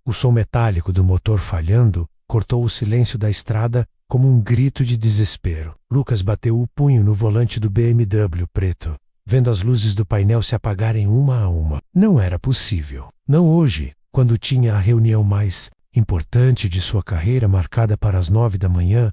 O som metálico do motor falhando cortou o silêncio da estrada como um grito de desespero. Lucas bateu o punho no volante do BMW preto, vendo as luzes do painel se apagarem uma a uma. Não era possível. Não hoje, quando tinha a reunião mais importante de sua carreira marcada para as 9 da manhã,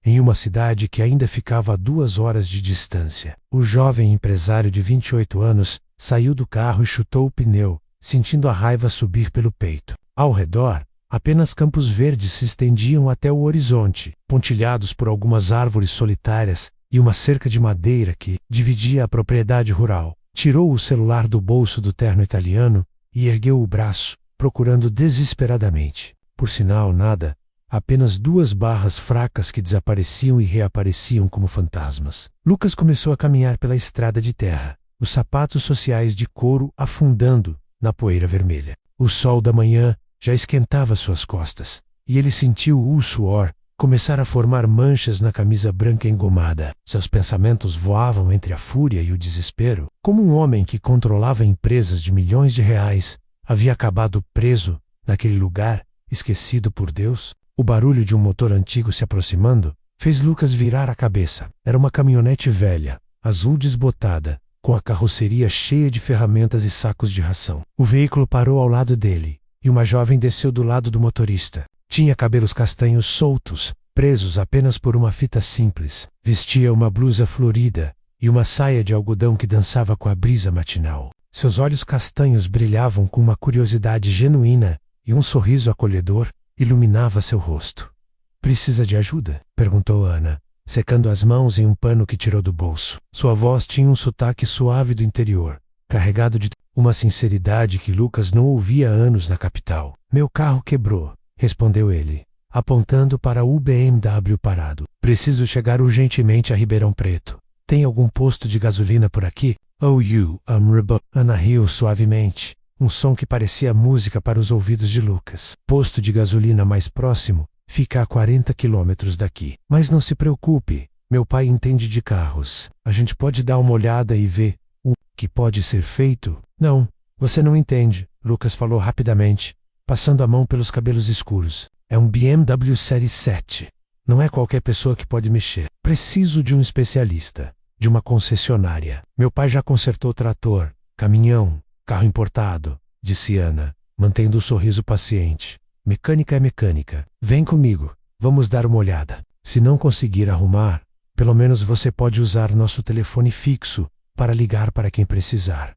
em uma cidade que ainda ficava a 2 horas de distância. O jovem empresário de 28 anos saiu do carro e chutou o pneu, sentindo a raiva subir pelo peito. Ao redor, apenas campos verdes se estendiam até o horizonte, pontilhados por algumas árvores solitárias e uma cerca de madeira que dividia a propriedade rural. Tirou o celular do bolso do terno italiano e ergueu o braço, procurando desesperadamente. Por sinal, nada. Apenas 2 barras fracas que desapareciam e reapareciam como fantasmas. Lucas começou a caminhar pela estrada de terra, os sapatos sociais de couro afundando na poeira vermelha. O sol da manhã já esquentava suas costas, e ele sentiu o suor começar a formar manchas na camisa branca engomada. Seus pensamentos voavam entre a fúria e o desespero. Como um homem que controlava empresas de milhões de reais havia acabado preso naquele lugar esquecido por Deus? O barulho de um motor antigo se aproximando fez Lucas virar a cabeça. Era uma caminhonete velha, azul desbotada, com a carroceria cheia de ferramentas e sacos de ração. O veículo parou ao lado dele, e uma jovem desceu do lado do motorista. Tinha cabelos castanhos soltos, presos apenas por uma fita simples. Vestia uma blusa florida e uma saia de algodão que dançava com a brisa matinal. Seus olhos castanhos brilhavam com uma curiosidade genuína e um sorriso acolhedor iluminava seu rosto. "Precisa de ajuda?" perguntou Ana, secando as mãos em um pano que tirou do bolso. Sua voz tinha um sotaque suave do interior, carregado de uma sinceridade que Lucas não ouvia há anos na capital. "Meu carro quebrou", respondeu ele, apontando para o BMW parado. "Preciso chegar urgentemente a Ribeirão Preto. Tem algum posto de gasolina por aqui?" "Oh, Ana riu suavemente, um som que parecia música para os ouvidos de Lucas. "Posto de gasolina mais próximo fica a 40 quilômetros daqui. Mas não se preocupe, meu pai entende de carros. A gente pode dar uma olhada e ver o que pode ser feito." "Não, você não entende", Lucas falou rapidamente, passando a mão pelos cabelos escuros. "É um BMW Série 7. Não é qualquer pessoa que pode mexer. Preciso de um especialista, de uma concessionária. Meu pai já consertou trator, caminhão, carro importado", disse Ana, mantendo o sorriso paciente. "Mecânica é mecânica. Vem comigo, vamos dar uma olhada. Se não conseguir arrumar, pelo menos você pode usar nosso telefone fixo para ligar para quem precisar."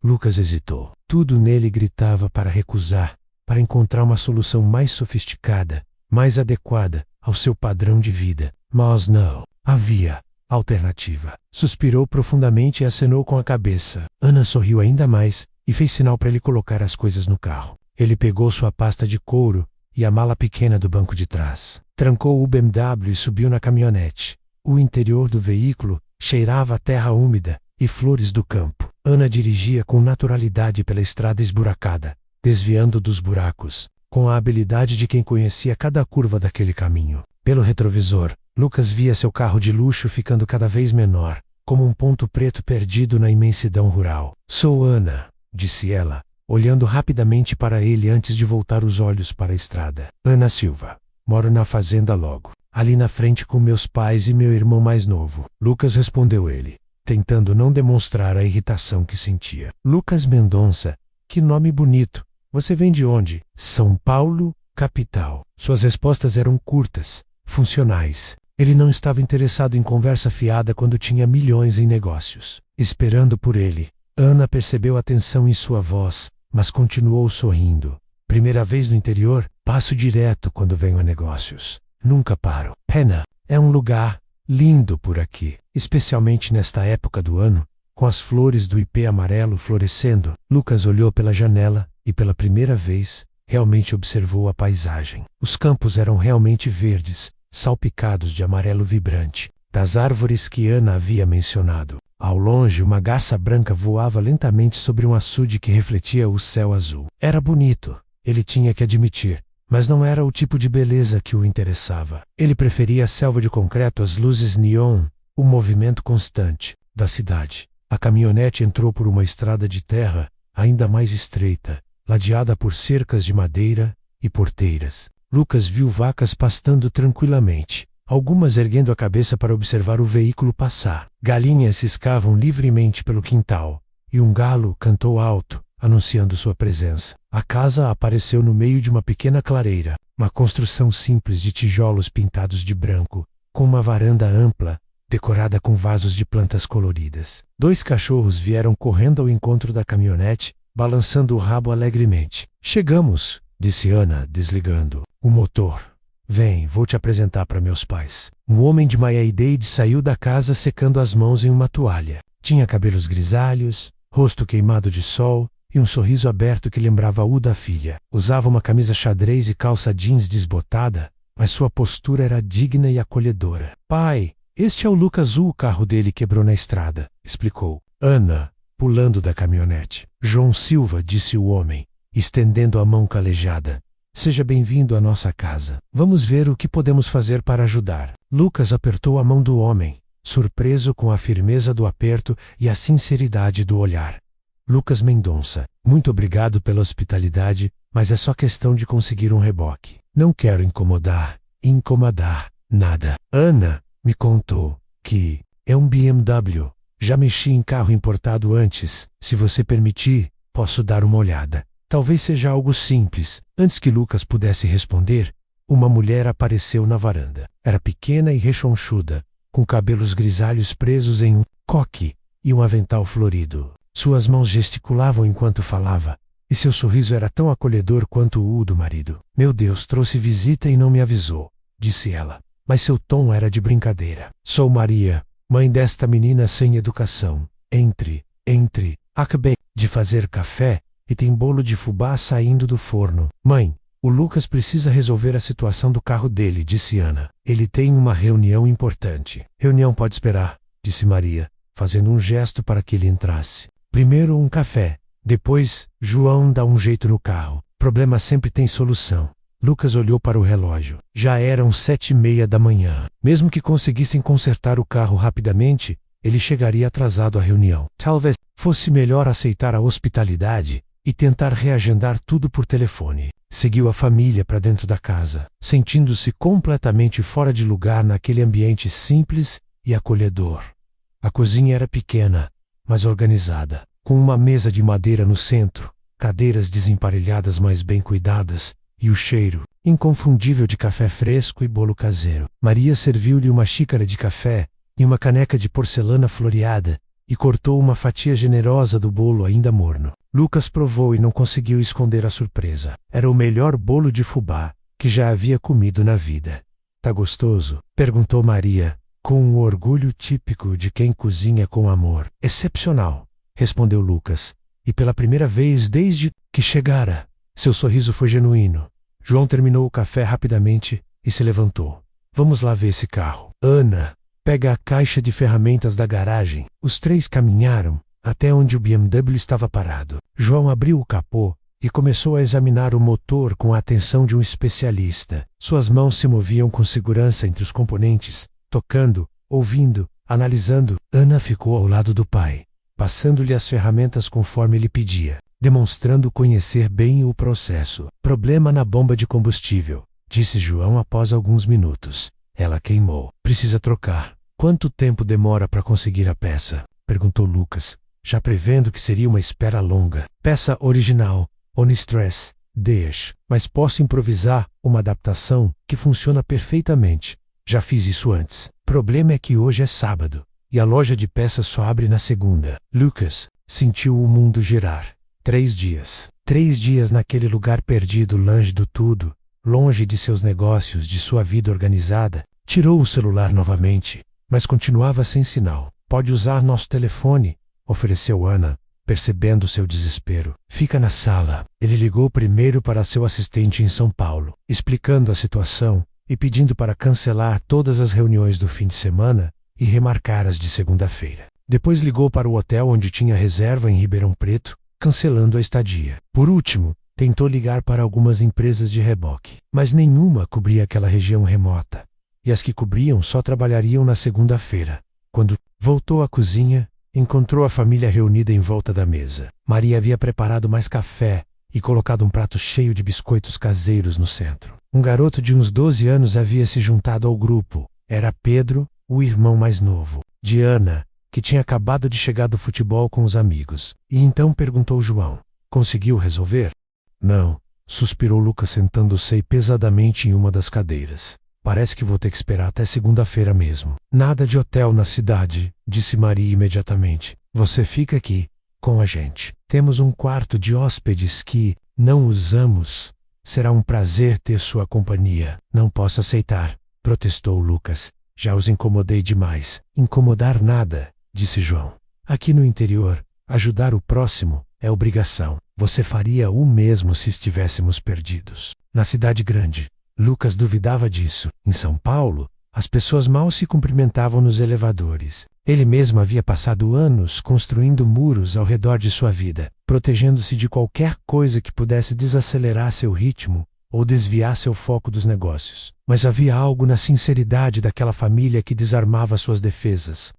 Lucas hesitou. Tudo nele gritava para recusar, para encontrar uma solução mais sofisticada, mais adequada ao seu padrão de vida. Mas não havia alternativa. Suspirou profundamente e acenou com a cabeça. Ana sorriu ainda mais e fez sinal para ele colocar as coisas no carro. Ele pegou sua pasta de couro e a mala pequena do banco de trás. Trancou o BMW e subiu na caminhonete. O interior do veículo cheirava a terra úmida e flores do campo. Ana dirigia com naturalidade pela estrada esburacada, desviando dos buracos, com a habilidade de quem conhecia cada curva daquele caminho. Pelo retrovisor, Lucas via seu carro de luxo ficando cada vez menor, como um ponto preto perdido na imensidão rural. "Sou Ana", disse ela, olhando rapidamente para ele antes de voltar os olhos para a estrada. "Ana Silva. Moro na fazenda logo, ali na frente com meus pais e meu irmão mais novo." Lucas respondeu ele, tentando não demonstrar a irritação que sentia. "Lucas Mendonça. Que nome bonito. Você vem de onde?" "São Paulo, capital." Suas respostas eram curtas, funcionais. Ele não estava interessado em conversa fiada quando tinha milhões em negócios. Esperando por ele, Ana percebeu a tensão em sua voz, mas continuou sorrindo. "Primeira vez no interior? Passo direto quando venho a negócios. Nunca paro. Pena, é um lugar lindo por aqui, especialmente nesta época do ano, com as flores do ipê amarelo florescendo." Lucas olhou pela janela e pela primeira vez, realmente observou a paisagem. Os campos eram realmente verdes, salpicados de amarelo vibrante, das árvores que Ana havia mencionado. Ao longe, uma garça branca voava lentamente sobre um açude que refletia o céu azul. Era bonito, ele tinha que admitir, mas não era o tipo de beleza que o interessava. Ele preferia a selva de concreto, as luzes neon, o movimento constante da cidade. A caminhonete entrou por uma estrada de terra, ainda mais estreita, ladeada por cercas de madeira e porteiras. Lucas viu vacas pastando tranquilamente, algumas erguendo a cabeça para observar o veículo passar. Galinhas ciscavam livremente pelo quintal, e um galo cantou alto, anunciando sua presença. A casa apareceu no meio de uma pequena clareira, uma construção simples de tijolos pintados de branco, com uma varanda ampla, decorada com vasos de plantas coloridas. 2 cachorros vieram correndo ao encontro da caminhonete, balançando o rabo alegremente. Chegamos, disse Ana, desligando o motor. Vem, vou te apresentar para meus pais. Um homem de Miami-Dade saiu da casa secando as mãos em uma toalha. Tinha cabelos grisalhos, rosto queimado de sol e um sorriso aberto que lembrava o da filha. Usava uma camisa xadrez e calça jeans desbotada, mas sua postura era digna e acolhedora. Pai, este é o Lucas. O carro dele quebrou na estrada, explicou Ana, pulando da caminhonete. João Silva, disse o homem, estendendo a mão calejada. Seja bem-vindo à nossa casa. Vamos ver o que podemos fazer para ajudar. Lucas apertou a mão do homem, surpreso com a firmeza do aperto e a sinceridade do olhar. Lucas Mendonça, muito obrigado pela hospitalidade, mas é só questão de conseguir um reboque. Não quero incomodar, nada. Ana me contou que é um BMW. Já mexi em carro importado antes. Se você permitir, posso dar uma olhada. Talvez seja algo simples. Antes que Lucas pudesse responder, uma mulher apareceu na varanda. Era pequena e rechonchuda, com cabelos grisalhos presos em um coque e um avental florido. Suas mãos gesticulavam enquanto falava, e seu sorriso era tão acolhedor quanto o do marido. Meu Deus, trouxe visita e não me avisou, disse ela, mas seu tom era de brincadeira. Sou Maria, mãe desta menina sem educação. Entre. Acabei de fazer café e tem bolo de fubá saindo do forno. Mãe, o Lucas precisa resolver a situação do carro dele, disse Ana. Ele tem uma reunião importante. Reunião pode esperar, disse Maria, fazendo um gesto para que ele entrasse. Primeiro um café, depois, João dá um jeito no carro. Problema sempre tem solução. Lucas olhou para o relógio. Já eram 7:30 da manhã. Mesmo que conseguissem consertar o carro rapidamente, ele chegaria atrasado à reunião. Talvez fosse melhor aceitar a hospitalidade e tentar reagendar tudo por telefone. Seguiu a família para dentro da casa, sentindo-se completamente fora de lugar naquele ambiente simples e acolhedor. A cozinha era pequena, mas organizada, com uma mesa de madeira no centro, cadeiras desemparelhadas mas bem cuidadas, e o cheiro inconfundível de café fresco e bolo caseiro. Maria serviu-lhe uma xícara de café e uma caneca de porcelana floreada e cortou uma fatia generosa do bolo ainda morno. Lucas provou e não conseguiu esconder a surpresa. Era o melhor bolo de fubá que já havia comido na vida. Tá gostoso? Perguntou Maria, com um orgulho típico de quem cozinha com amor. Excepcional, respondeu Lucas, e pela primeira vez desde que chegara. Seu sorriso foi genuíno. João terminou o café rapidamente e se levantou. Vamos lá ver esse carro. Ana, pega a caixa de ferramentas da garagem. Os 3 caminharam até onde o BMW estava parado. João abriu o capô e começou a examinar o motor com a atenção de um especialista. Suas mãos se moviam com segurança entre os componentes, tocando, ouvindo, analisando. Ana ficou ao lado do pai, passando-lhe as ferramentas conforme ele pedia, demonstrando conhecer bem o processo. Problema na bomba de combustível, disse João após alguns minutos. Ela queimou. Precisa trocar. Quanto tempo demora para conseguir a peça? Perguntou Lucas, já prevendo que seria uma espera longa. Peça original, on stress, Dash, mas posso improvisar uma adaptação que funciona perfeitamente. Já fiz isso antes. Problema é que hoje é sábado, e a loja de peças só abre na segunda. Lucas sentiu o mundo girar. 3 dias. 3 dias naquele lugar perdido, longe do tudo, longe de seus negócios, de sua vida organizada. Tirou o celular novamente, mas continuava sem sinal. Pode usar nosso telefone, ofereceu Ana, percebendo seu desespero. Fica na sala. Ele ligou primeiro para seu assistente em São Paulo, explicando a situação e pedindo para cancelar todas as reuniões do fim de semana e remarcar as de segunda-feira. Depois ligou para o hotel onde tinha reserva em Ribeirão Preto, cancelando a estadia. Por último, tentou ligar para algumas empresas de reboque, mas nenhuma cobria aquela região remota, e as que cobriam só trabalhariam na segunda-feira. Quando voltou à cozinha, encontrou a família reunida em volta da mesa. Maria havia preparado mais café e colocado um prato cheio de biscoitos caseiros no centro. Um garoto de uns 12 anos havia se juntado ao grupo. Era Pedro, o irmão mais novo de Ana, que tinha acabado de chegar do futebol com os amigos. E então perguntou João: conseguiu resolver? Não, suspirou Lucas sentando-se pesadamente em uma das cadeiras. Parece que vou ter que esperar até segunda-feira mesmo. Nada de hotel na cidade, disse Maria imediatamente. Você fica aqui, com a gente. Temos um quarto de hóspedes que não usamos. Será um prazer ter sua companhia. Não posso aceitar, protestou Lucas. Já os incomodei demais. Incomodar nada, disse João. Aqui no interior, ajudar o próximo é obrigação. Você faria o mesmo se estivéssemos perdidos. Na cidade grande, Lucas duvidava disso. Em São Paulo, as pessoas mal se cumprimentavam nos elevadores. Ele mesmo havia passado anos construindo muros ao redor de sua vida, protegendo-se de qualquer coisa que pudesse desacelerar seu ritmo ou desviar seu foco dos negócios. Mas havia algo na sinceridade daquela família que desarmava suas defesas.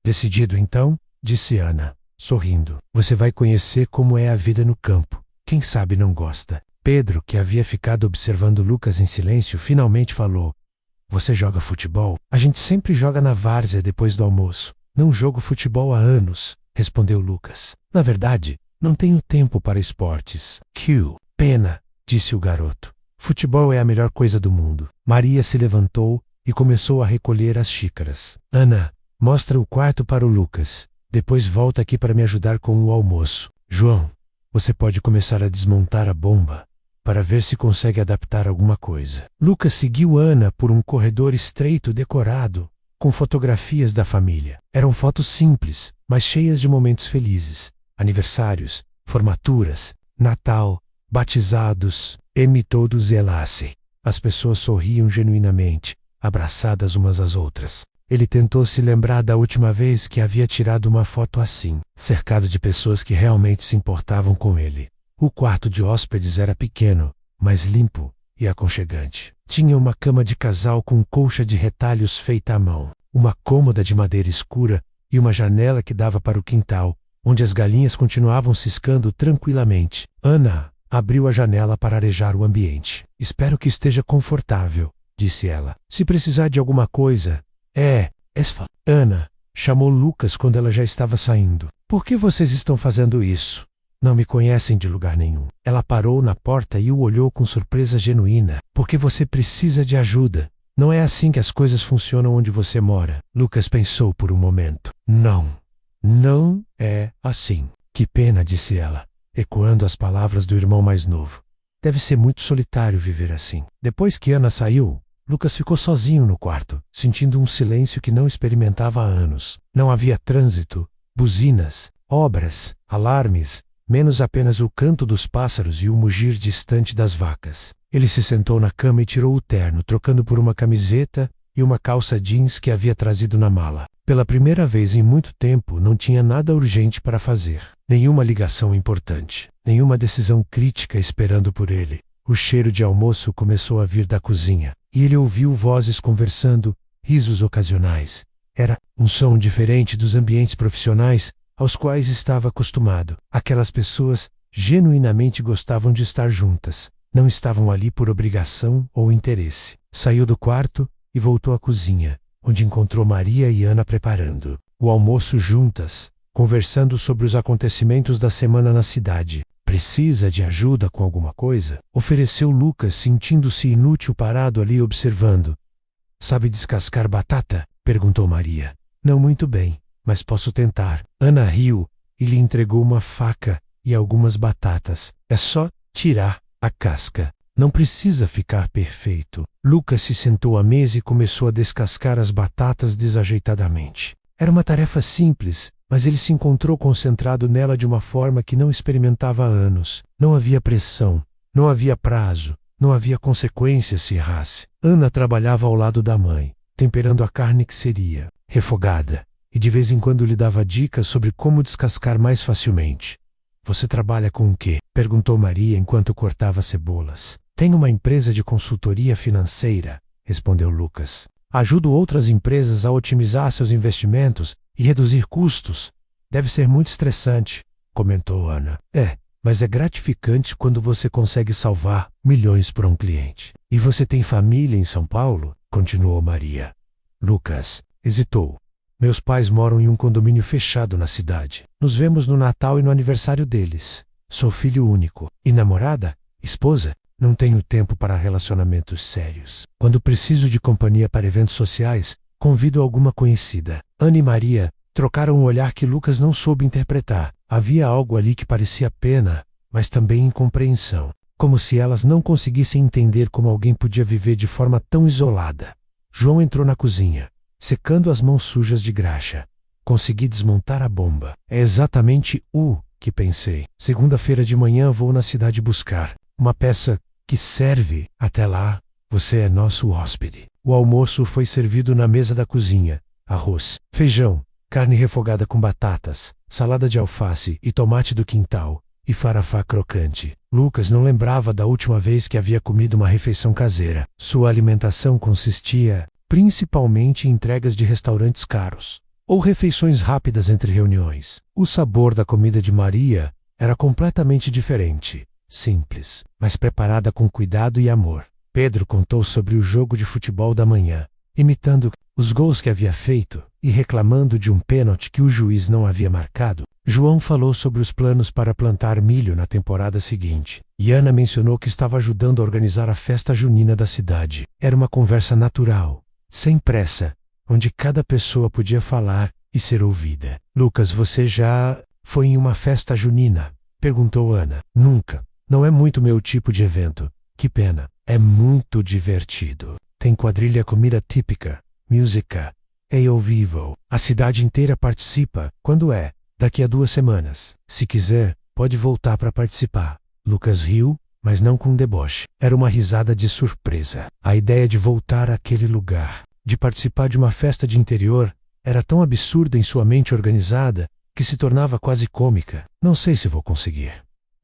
Decidido então, disse Ana, sorrindo. Você vai conhecer como é a vida no campo. Quem sabe não gosta. Pedro, que havia ficado observando Lucas em silêncio, finalmente falou. Você joga futebol? A gente sempre joga na várzea depois do almoço. Não jogo futebol há anos, respondeu Lucas. Na verdade, não tenho tempo para esportes. Que pena, disse o garoto. Futebol é a melhor coisa do mundo. Maria se levantou e começou a recolher as xícaras. Ana, mostra o quarto para o Lucas. Depois volta aqui para me ajudar com o almoço. João, você pode começar a desmontar a bomba para ver se consegue adaptar alguma coisa. Lucas seguiu Ana por um corredor estreito decorado com fotografias da família. Eram fotos simples, mas cheias de momentos felizes. Aniversários, formaturas, Natal, batizados, todos elasse. As pessoas sorriam genuinamente, abraçadas umas às outras. Ele tentou se lembrar da última vez que havia tirado uma foto assim, cercado de pessoas que realmente se importavam com ele. O quarto de hóspedes era pequeno, mas limpo e aconchegante. Tinha uma cama de casal com colcha de retalhos feita à mão, uma cômoda de madeira escura e uma janela que dava para o quintal, onde as galinhas continuavam ciscando tranquilamente. Ana abriu a janela para arejar o ambiente. Espero que esteja confortável, disse ela. Se precisar de alguma coisa... Ana chamou Lucas quando ela já estava saindo. Por que vocês estão fazendo isso? Não me conhecem de lugar nenhum. Ela parou na porta e o olhou com surpresa genuína. Porque você precisa de ajuda. Não é assim que as coisas funcionam onde você mora. Lucas pensou por um momento. Não é assim. Que pena, disse ela, ecoando as palavras do irmão mais novo. Deve ser muito solitário viver assim. Depois que Ana saiu, Lucas ficou sozinho no quarto, sentindo um silêncio que não experimentava há anos. Não havia trânsito, buzinas, obras, alarmes, menos apenas o canto dos pássaros e o mugir distante das vacas. Ele se sentou na cama e tirou o terno, trocando por uma camiseta e uma calça jeans que havia trazido na mala. Pela primeira vez em muito tempo, não tinha nada urgente para fazer. Nenhuma ligação importante, nenhuma decisão crítica esperando por ele. O cheiro de almoço começou a vir da cozinha, e ele ouviu vozes conversando, risos ocasionais. Era um som diferente dos ambientes profissionais aos quais estava acostumado. Aquelas pessoas genuinamente gostavam de estar juntas. Não estavam ali por obrigação ou interesse. Saiu do quarto e voltou à cozinha, onde encontrou Maria e Ana preparando o almoço juntas, conversando sobre os acontecimentos da semana na cidade. Precisa de ajuda com alguma coisa? Ofereceu Lucas, sentindo-se inútil parado ali observando. Sabe descascar batata? Perguntou Maria. Não muito bem, mas posso tentar. Ana riu e lhe entregou uma faca e algumas batatas. É só tirar a casca. Não precisa ficar perfeito. Lucas se sentou à mesa e começou a descascar as batatas desajeitadamente. Era uma tarefa simples, mas ele se encontrou concentrado nela de uma forma que não experimentava há anos. Não havia pressão, não havia prazo, não havia consequências se errasse. Ana trabalhava ao lado da mãe, temperando a carne que seria refogada, e de vez em quando lhe dava dicas sobre como descascar mais facilmente. Você trabalha com o quê? Perguntou Maria enquanto cortava cebolas. Tenho uma empresa de consultoria financeira, respondeu Lucas. Ajudo outras empresas a otimizar seus investimentos e reduzir custos. Deve ser muito estressante, comentou Ana. mas é gratificante quando você consegue salvar milhões para um cliente. E você tem família em São Paulo? Continuou Maria. Lucas hesitou. Meus pais moram em um condomínio fechado na cidade. Nos vemos no Natal e no aniversário deles. Sou filho único. E namorada? Esposa? Não tenho tempo para relacionamentos sérios. Quando preciso de companhia para eventos sociais, convido alguma conhecida. Ana e Maria trocaram um olhar que Lucas não soube interpretar. Havia algo ali que parecia pena, mas também incompreensão. Como se elas não conseguissem entender como alguém podia viver de forma tão isolada. João entrou na cozinha, secando as mãos sujas de graxa. Consegui desmontar a bomba. É exatamente o que pensei. Segunda-feira de manhã vou na cidade buscar uma peça que serve. Até lá, você é nosso hóspede. O almoço foi servido na mesa da cozinha. Arroz, feijão, carne refogada com batatas, salada de alface e tomate do quintal, e farafá crocante. Lucas não lembrava da última vez que havia comido uma refeição caseira. Sua alimentação consistia principalmente em entregas de restaurantes caros, ou refeições rápidas entre reuniões. O sabor da comida de Maria era completamente diferente, simples, mas preparada com cuidado e amor. Pedro contou sobre o jogo de futebol da manhã, imitando os gols que havia feito e reclamando de um pênalti que o juiz não havia marcado. João falou sobre os planos para plantar milho na temporada seguinte. E Ana mencionou que estava ajudando a organizar a festa junina da cidade. Era uma conversa natural, sem pressa, onde cada pessoa podia falar e ser ouvida. Lucas, você já foi em uma festa junina? Perguntou Ana. Nunca. Não é muito meu tipo de evento. Que pena. É muito divertido. Tem quadrilha, comida típica, música, é ao vivo. A cidade inteira participa. Quando é? Daqui a 2 semanas. Se quiser, pode voltar para participar. Lucas riu, mas não com deboche. Era uma risada de surpresa. A ideia de voltar àquele lugar, de participar de uma festa de interior, era tão absurda em sua mente organizada, que se tornava quase cômica. Não sei se vou conseguir.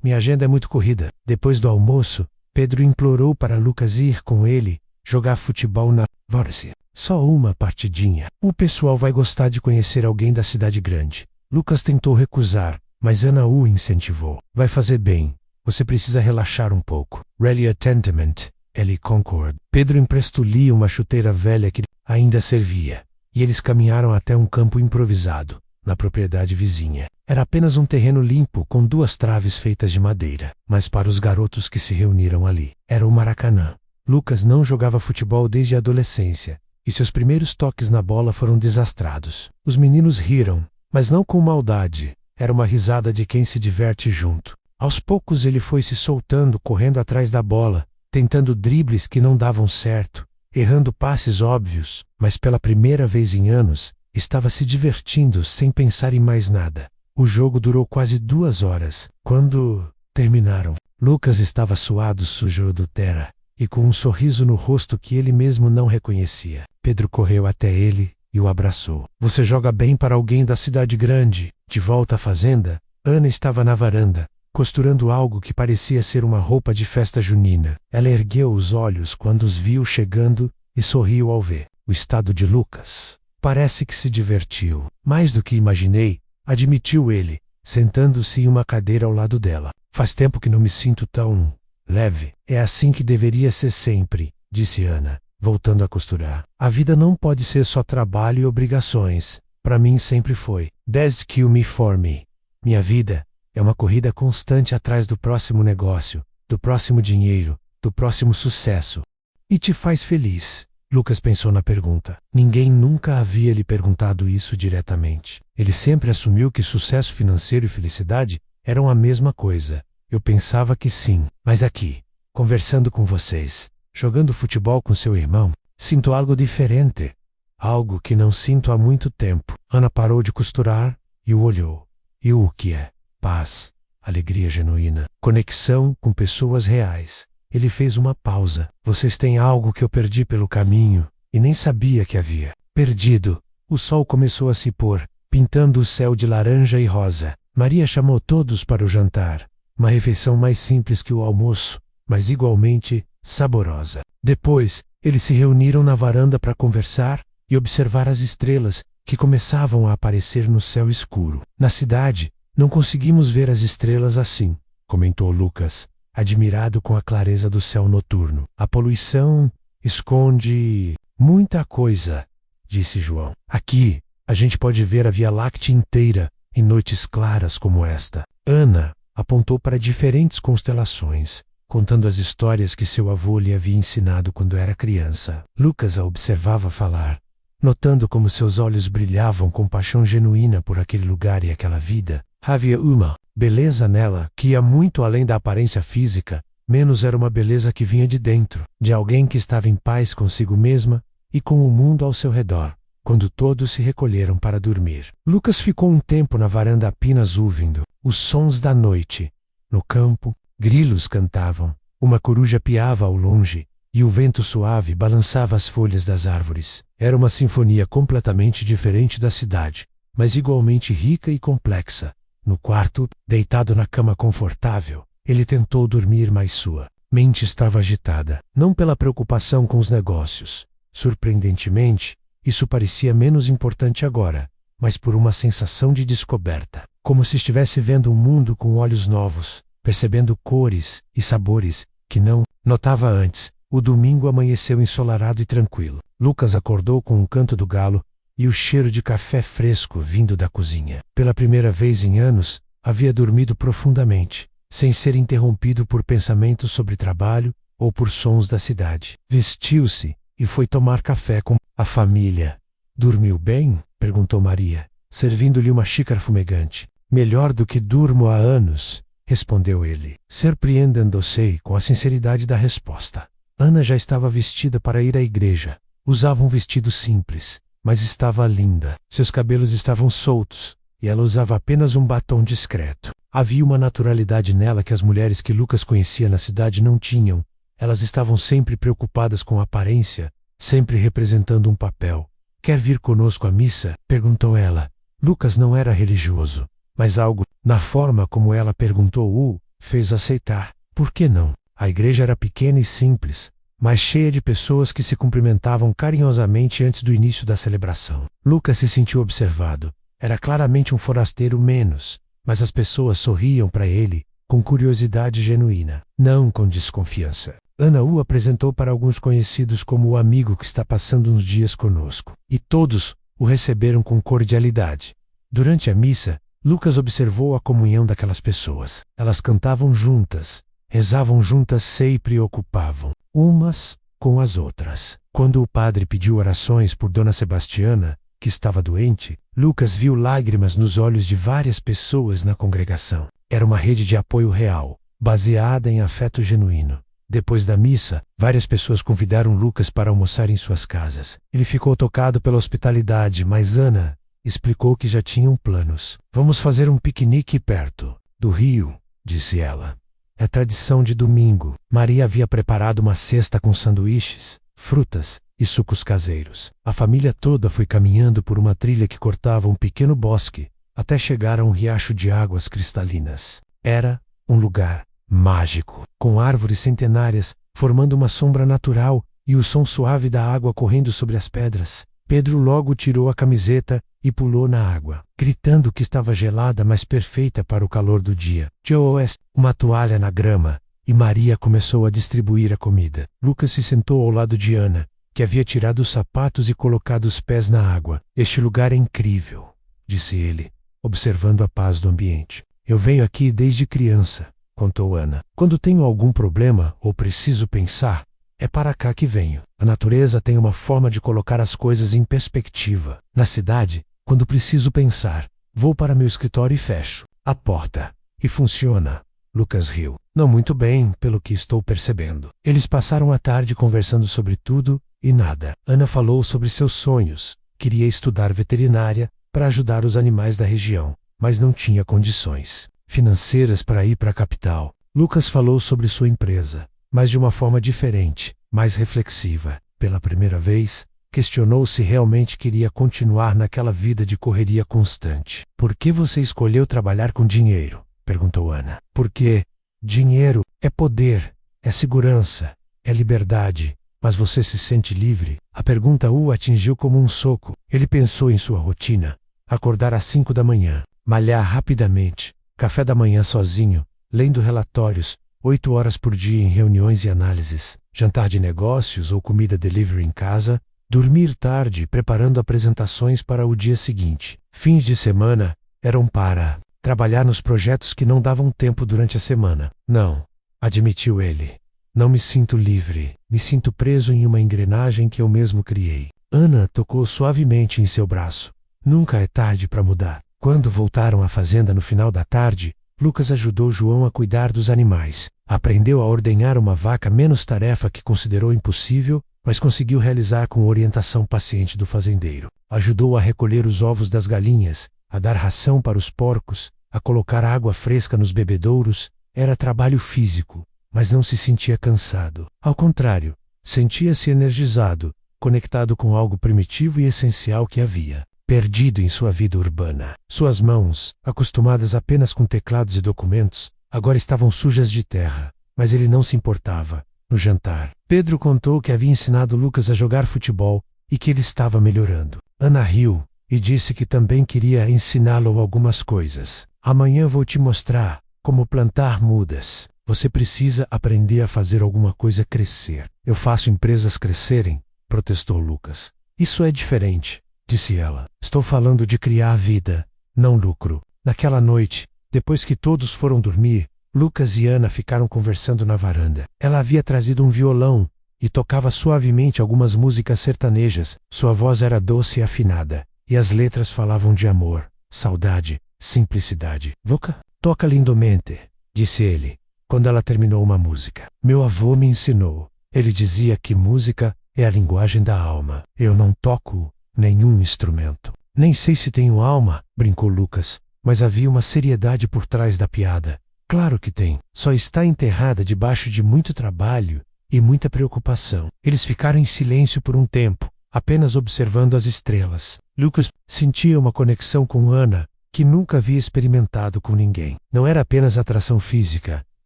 Minha agenda é muito corrida. Depois do almoço, Pedro implorou para Lucas ir com ele jogar futebol na várzea. Só uma partidinha. O pessoal vai gostar de conhecer alguém da cidade grande. Lucas tentou recusar, mas Ana o incentivou. Vai fazer bem. Você precisa relaxar um pouco. Rally attentivamente. Ele concorda. Pedro emprestou-lhe uma chuteira velha que ainda servia, e eles caminharam até um campo improvisado, na propriedade vizinha. Era apenas um terreno limpo com 2 traves feitas de madeira, mas para os garotos que se reuniram ali, era o Maracanã. Lucas não jogava futebol desde a adolescência, e seus primeiros toques na bola foram desastrados. Os meninos riram, mas não com maldade. Era uma risada de quem se diverte junto. Aos poucos ele foi se soltando, correndo atrás da bola, tentando dribles que não davam certo, errando passes óbvios, mas pela primeira vez em anos, estava se divertindo sem pensar em mais nada. O jogo durou quase 2 horas. Quando terminaram, Lucas estava suado, sujo do terra, e com um sorriso no rosto que ele mesmo não reconhecia. Pedro correu até ele e o abraçou. Você joga bem para alguém da cidade grande. De volta à fazenda, Ana estava na varanda, costurando algo que parecia ser uma roupa de festa junina. Ela ergueu os olhos quando os viu chegando e sorriu ao ver o estado de Lucas. Parece que se divertiu. Mais do que imaginei, admitiu ele, sentando-se em uma cadeira ao lado dela. Faz tempo que não me sinto tão leve. É assim que deveria ser sempre, disse Ana, voltando a costurar. A vida não pode ser só trabalho e obrigações. Para mim sempre foi. That's kill me for me. Minha vida é uma corrida constante atrás do próximo negócio, do próximo dinheiro, do próximo sucesso. E te faz feliz? Lucas pensou na pergunta. Ninguém nunca havia lhe perguntado isso diretamente. Ele sempre assumiu que sucesso financeiro e felicidade eram a mesma coisa. Eu pensava que sim, mas aqui, conversando com vocês, jogando futebol com seu irmão, sinto algo diferente. Algo que não sinto há muito tempo. Ana parou de costurar e o olhou. E o que é? Paz, alegria genuína, conexão com pessoas reais. Ele fez uma pausa. Vocês têm algo que eu perdi pelo caminho, e nem sabia que havia. Perdido. O sol começou a se pôr, pintando o céu de laranja e rosa. Maria chamou todos para o jantar. Uma refeição mais simples que o almoço, mas igualmente saborosa. Depois, eles se reuniram na varanda para conversar e observar as estrelas que começavam a aparecer no céu escuro. Na cidade, não conseguimos ver as estrelas assim. comentou Lucas, admirado com a clareza do céu noturno. A poluição esconde muita coisa, disse João. Aqui, a gente pode ver a Via Láctea inteira em noites claras como esta. Ana apontou para diferentes constelações, contando as histórias que seu avô lhe havia ensinado quando era criança. Lucas a observava falar, notando como seus olhos brilhavam com paixão genuína por aquele lugar e aquela vida. Havia uma beleza nela que ia muito além da aparência física, menos era uma beleza que vinha de dentro, de alguém que estava em paz consigo mesma e com o mundo ao seu redor, quando todos se recolheram para dormir. Lucas ficou um tempo na varanda apenas ouvindo os sons da noite. No campo, grilos cantavam, uma coruja piava ao longe, e o vento suave balançava as folhas das árvores. Era uma sinfonia completamente diferente da cidade, mas igualmente rica e complexa. No quarto, deitado na cama confortável, ele tentou dormir, mas sua mente estava agitada, não pela preocupação com os negócios. Surpreendentemente, isso parecia menos importante agora, mas por uma sensação de descoberta, como se estivesse vendo o mundo com olhos novos, percebendo cores e sabores que não notava antes. O domingo amanheceu ensolarado e tranquilo. Lucas acordou com o canto do galo e o cheiro de café fresco vindo da cozinha. Pela primeira vez em anos, havia dormido profundamente, sem ser interrompido por pensamentos sobre trabalho ou por sons da cidade. Vestiu-se e foi tomar café com a família. Dormiu bem? Perguntou Maria, servindo-lhe uma xícara fumegante. Melhor do que durmo há anos, respondeu ele, surpreendendo-se com a sinceridade da resposta. Ana já estava vestida para ir à igreja. Usava um vestido simples, mas estava linda. Seus cabelos estavam soltos, e ela usava apenas um batom discreto. Havia uma naturalidade nela que as mulheres que Lucas conhecia na cidade não tinham. Elas estavam sempre preocupadas com a aparência, sempre representando um papel. Quer vir conosco à missa? Perguntou ela. Lucas não era religioso, mas algo, na forma como ela perguntou-o, fez aceitar. Por que não? A igreja era pequena e simples, mas cheia de pessoas que se cumprimentavam carinhosamente antes do início da celebração. Lucas se sentiu observado. Era claramente um forasteiro menos, mas as pessoas sorriam para ele com curiosidade genuína, não com desconfiança. Ana o apresentou para alguns conhecidos como o amigo que está passando uns dias conosco, e todos o receberam com cordialidade. Durante a missa, Lucas observou a comunhão daquelas pessoas. Elas cantavam juntas, rezavam juntas, se preocupavam umas com as outras. Quando o padre pediu orações por Dona Sebastiana, que estava doente, Lucas viu lágrimas nos olhos de várias pessoas na congregação. Era uma rede de apoio real, baseada em afeto genuíno. Depois da missa, várias pessoas convidaram Lucas para almoçar em suas casas. Ele ficou tocado pela hospitalidade, mas Ana explicou que já tinham planos. Vamos fazer um piquenique perto do rio, disse ela. É tradição de domingo. Maria havia preparado uma cesta com sanduíches, frutas e sucos caseiros. A família toda foi caminhando por uma trilha que cortava um pequeno bosque, até chegar a um riacho de águas cristalinas. Era um lugar mágico, com árvores centenárias formando uma sombra natural e o som suave da água correndo sobre as pedras. Pedro logo tirou a camiseta e pulou na água, gritando que estava gelada, mas perfeita para o calor do dia. Joe, uma toalha na grama, e Maria começou a distribuir a comida. Lucas se sentou ao lado de Ana, que havia tirado os sapatos e colocado os pés na água. Este lugar é incrível, disse ele, observando a paz do ambiente. Eu venho aqui desde criança, contou Ana. Quando tenho algum problema ou preciso pensar, é para cá que venho. A natureza tem uma forma de colocar as coisas em perspectiva. Na cidade, quando preciso pensar, vou para meu escritório e fecho a porta. E funciona. Lucas riu. Não muito bem, pelo que estou percebendo. Eles passaram a tarde conversando sobre tudo e nada. Ana falou sobre seus sonhos. Queria estudar veterinária para ajudar os animais da região, mas não tinha condições financeiras para ir para a capital. Lucas falou sobre sua empresa, mas de uma forma diferente, mais reflexiva. Pela primeira vez, questionou se realmente queria continuar naquela vida de correria constante. Por que você escolheu trabalhar com dinheiro? Perguntou Ana. Porque dinheiro é poder, é segurança, é liberdade. Mas você se sente livre? A pergunta o atingiu como um soco. Ele pensou em sua rotina. Acordar às 5 da manhã, malhar rapidamente, café da manhã sozinho, lendo relatórios, 8 horas por dia em reuniões e análises, jantar de negócios ou comida delivery em casa, dormir tarde preparando apresentações para o dia seguinte. Fins de semana eram para trabalhar nos projetos que não davam tempo durante a semana. Não, admitiu ele. Não me sinto livre, me sinto preso em uma engrenagem que eu mesmo criei. Ana tocou suavemente em seu braço. Nunca é tarde para mudar. Quando voltaram à fazenda no final da tarde, Lucas ajudou João a cuidar dos animais. Aprendeu a ordenhar uma vaca, menos tarefa que considerou impossível, mas conseguiu realizar com orientação paciente do fazendeiro. Ajudou a recolher os ovos das galinhas, a dar ração para os porcos, a colocar água fresca nos bebedouros. Era trabalho físico, mas não se sentia cansado. Ao contrário, sentia-se energizado, conectado com algo primitivo e essencial que havia perdido em sua vida urbana. Suas mãos, acostumadas apenas com teclados e documentos, agora estavam sujas de terra, mas ele não se importava. No jantar, Pedro contou que havia ensinado Lucas a jogar futebol e que ele estava melhorando. Ana riu e disse que também queria ensiná-lo algumas coisas. Amanhã vou te mostrar como plantar mudas. Você precisa aprender a fazer alguma coisa crescer. Eu faço empresas crescerem, protestou Lucas. Isso é diferente, disse ela. Estou falando de criar vida, não lucro. Naquela noite, depois que todos foram dormir, Lucas e Ana ficaram conversando na varanda. Ela havia trazido um violão e tocava suavemente algumas músicas sertanejas. Sua voz era doce e afinada, e as letras falavam de amor, saudade, simplicidade. Voca, toca lindamente, disse ele, quando ela terminou uma música. Meu avô me ensinou. Ele dizia que música é a linguagem da alma. Eu não toco nenhum instrumento. Nem sei se tenho alma, brincou Lucas, mas havia uma seriedade por trás da piada. Claro que tem. Só está enterrada debaixo de muito trabalho e muita preocupação. Eles ficaram em silêncio por um tempo, apenas observando as estrelas. Lucas sentia uma conexão com Ana que nunca havia experimentado com ninguém. Não era apenas atração física,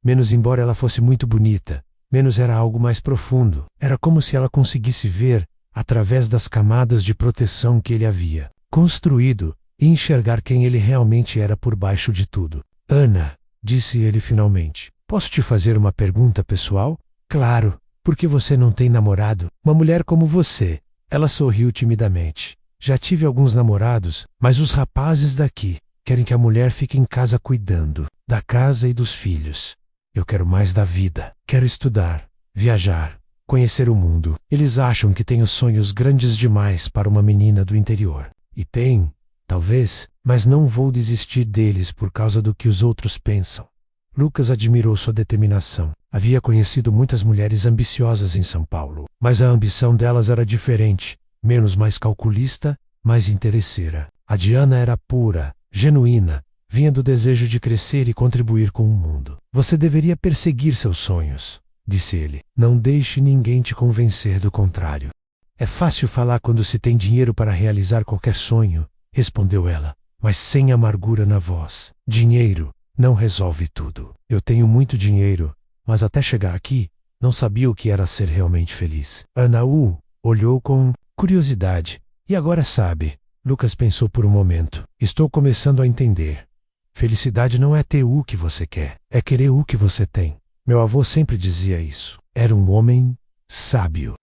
menos embora ela fosse muito bonita, menos era algo mais profundo. Era como se ela conseguisse ver através das camadas de proteção que ele havia construído e enxergar quem ele realmente era por baixo de tudo. Ana, disse ele finalmente, posso te fazer uma pergunta pessoal? Claro, por que você não tem namorado? Uma mulher como você. Ela sorriu timidamente. Já tive alguns namorados, mas os rapazes daqui querem que a mulher fique em casa cuidando da casa e dos filhos. Eu quero mais da vida. Quero estudar, viajar, conhecer o mundo. Eles acham que tenho sonhos grandes demais para uma menina do interior. E tem, talvez, mas não vou desistir deles por causa do que os outros pensam. Lucas admirou sua determinação. Havia conhecido muitas mulheres ambiciosas em São Paulo, mas a ambição delas era diferente, mais calculista, mais interesseira. A de Ana era pura, genuína, vinha do desejo de crescer e contribuir com o mundo. Você deveria perseguir seus sonhos, disse ele. Não deixe ninguém te convencer do contrário. É fácil falar quando se tem dinheiro para realizar qualquer sonho, respondeu ela, mas sem amargura na voz. Dinheiro não resolve tudo. Eu tenho muito dinheiro, mas até chegar aqui, não sabia o que era ser realmente feliz. Ana olhou com curiosidade. E agora sabe, Lucas pensou por um momento. Estou começando a entender. Felicidade não é ter o que você quer, é querer o que você tem. Meu avô sempre dizia isso. Era um homem sábio.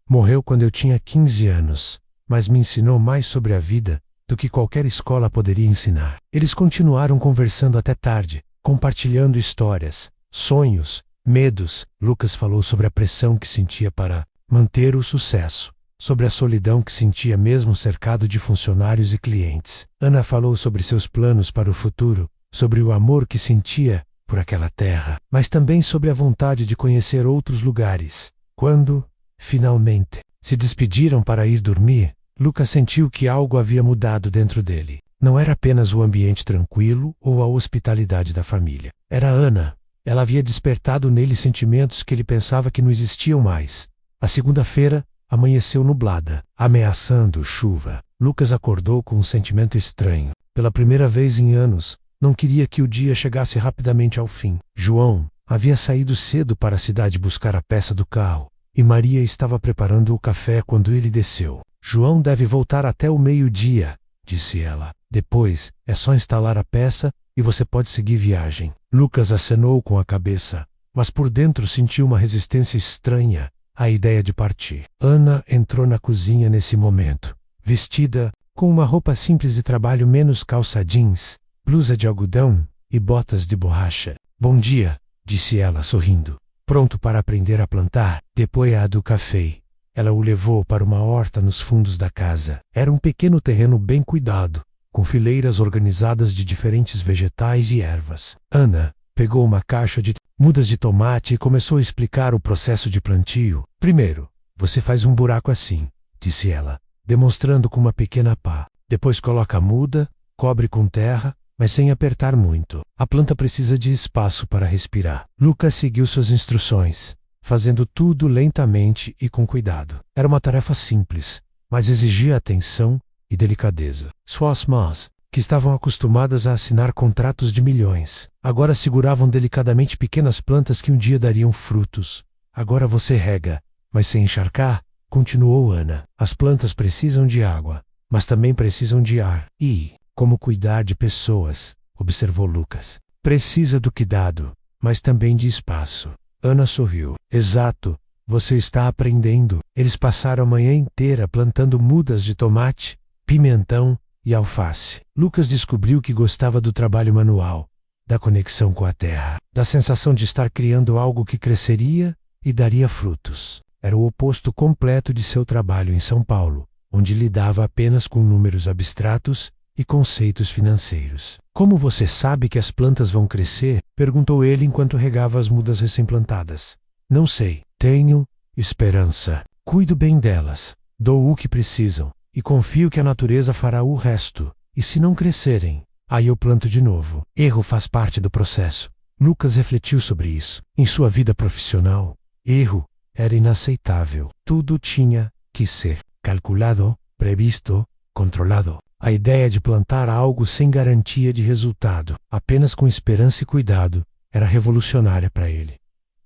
Morreu quando eu tinha 15 anos, mas me ensinou mais sobre a vida do que qualquer escola poderia ensinar. Eles continuaram conversando até tarde, compartilhando histórias, sonhos, medos. Lucas falou sobre a pressão que sentia para manter o sucesso, sobre a solidão que sentia mesmo cercado de funcionários e clientes. Ana falou sobre seus planos para o futuro, sobre o amor que sentia por aquela terra, mas também sobre a vontade de conhecer outros lugares. Quando, finalmente, se despediram para ir dormir, Lucas sentiu que algo havia mudado dentro dele. Não era apenas o ambiente tranquilo ou a hospitalidade da família. Era Ana. Ela havia despertado nele sentimentos que ele pensava que não existiam mais. A segunda-feira amanheceu nublada, ameaçando chuva. Lucas acordou com um sentimento estranho. Pela primeira vez em anos, não queria que o dia chegasse rapidamente ao fim. João havia saído cedo para a cidade buscar a peça do carro, e Maria estava preparando o café quando ele desceu. João deve voltar até o meio-dia, disse ela. Depois, é só instalar a peça e você pode seguir viagem. Lucas acenou com a cabeça, mas por dentro sentiu uma resistência estranha à ideia de partir. Ana entrou na cozinha nesse momento, vestida com uma roupa simples de trabalho menos calça jeans, blusa de algodão e botas de borracha. Bom dia, disse ela sorrindo. Pronto para aprender a plantar? Depois do café, ela o levou para uma horta nos fundos da casa. Era um pequeno terreno bem cuidado, com fileiras organizadas de diferentes vegetais e ervas. Ana pegou uma caixa de mudas de tomate e começou a explicar o processo de plantio. Primeiro, você faz um buraco assim, disse ela, demonstrando com uma pequena pá. Depois coloca a muda, cobre com terra, mas sem apertar muito. A planta precisa de espaço para respirar. Lucas seguiu suas instruções, fazendo tudo lentamente e com cuidado. Era uma tarefa simples, mas exigia atenção e delicadeza. Suas mãos, que estavam acostumadas a assinar contratos de milhões, agora seguravam delicadamente pequenas plantas que um dia dariam frutos. Agora você rega, mas sem encharcar, continuou Ana. As plantas precisam de água, mas também precisam de ar. E, como cuidar de pessoas, observou Lucas. Precisa do cuidado, mas também de espaço. Ana sorriu. Exato, você está aprendendo. Eles passaram a manhã inteira plantando mudas de tomate, pimentão e alface. Lucas descobriu que gostava do trabalho manual, da conexão com a terra, da sensação de estar criando algo que cresceria e daria frutos. Era o oposto completo de seu trabalho em São Paulo, onde lidava apenas com números abstratos e conceitos financeiros. Como você sabe que as plantas vão crescer? Perguntou ele enquanto regava as mudas recém-plantadas. Não sei. Tenho esperança. Cuido bem delas. Dou o que precisam. E confio que a natureza fará o resto. E se não crescerem, aí eu planto de novo. Erro faz parte do processo. Lucas refletiu sobre isso. Em sua vida profissional, erro era inaceitável. Tudo tinha que ser calculado, previsto, controlado. A ideia de plantar algo sem garantia de resultado, apenas com esperança e cuidado, era revolucionária para ele.